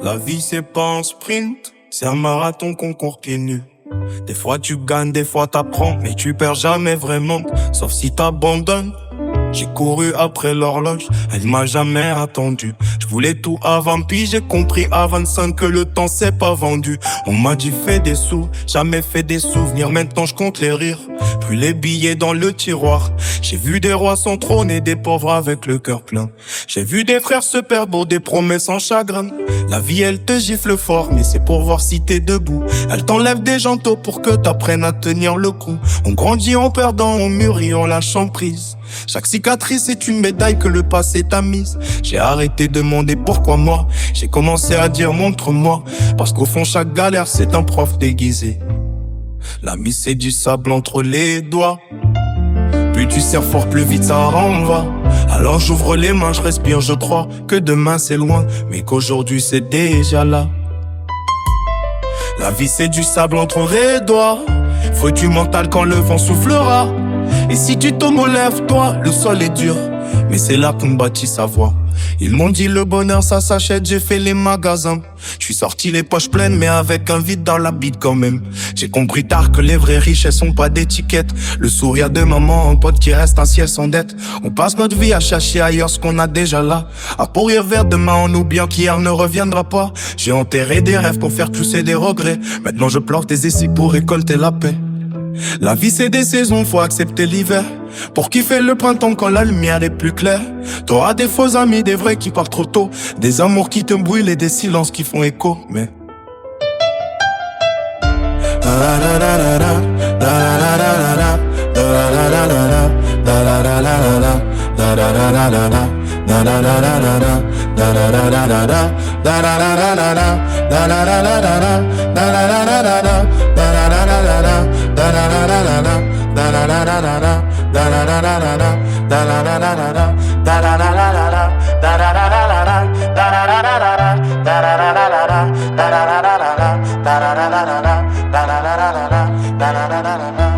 La vie c'est pas un sprint, c'est un marathon qu'on continue. Des fois tu gagnes, des fois t'apprends, mais tu perds jamais vraiment, sauf si t'abandonnes. J'ai couru après l'horloge, elle m'a jamais attendu. Je voulais tout avant, puis j'ai compris à 25 que le temps c'est pas vendu. On m'a dit fais des sous, jamais fait des souvenirs, maintenant je compte les rires. Plus les billets dans le tiroir. J'ai vu des rois sans trône et des pauvres avec le cœur plein. J'ai vu des frères se perdre pour des promesses en chagrin. La vie elle te gifle fort, mais c'est pour voir si t'es debout. Elle t'enlève des gentils pour que t'apprennes à tenir le coup. On grandit en perdant, on mûrit en lâchant prise. Chaque cicatrice est une médaille que le passé t'a mise. J'ai arrêté de demander pourquoi moi. J'ai commencé à dire montre-moi. Parce qu'au fond chaque galère c'est un prof déguisé. L'ami c'est du sable entre les doigts. Plus tu serres fort, plus vite ça renvoie. Alors j'ouvre les mains, je respire, je crois que demain c'est loin, mais qu'aujourd'hui c'est déjà là. La vie c'est du sable entre les doigts. Faut du mental quand le vent soufflera. Et si tu tombes, lève-toi, le sol est dur, mais c'est là qu'on bâtit sa voie. Ils m'ont dit le bonheur ça s'achète, j'ai fait les magasins. Je suis sorti les poches pleines mais avec un vide dans la bite quand même. J'ai compris tard que les vraies richesses sont pas d'étiquette. Le sourire de maman, un pote qui reste un ciel sans dette. On passe notre vie à chercher ailleurs ce qu'on a déjà là, à pourrir vers demain en oubliant qu'hier ne reviendra pas. J'ai enterré des rêves pour faire pousser des regrets. Maintenant je pleure des essais pour récolter la paix. La vie c'est des saisons, faut accepter l'hiver pour kiffer le printemps quand la lumière est plus claire. T'auras des faux amis, des vrais qui partent trop tôt, des amours qui te brûlent et des silences qui font écho. Mais Da da da da da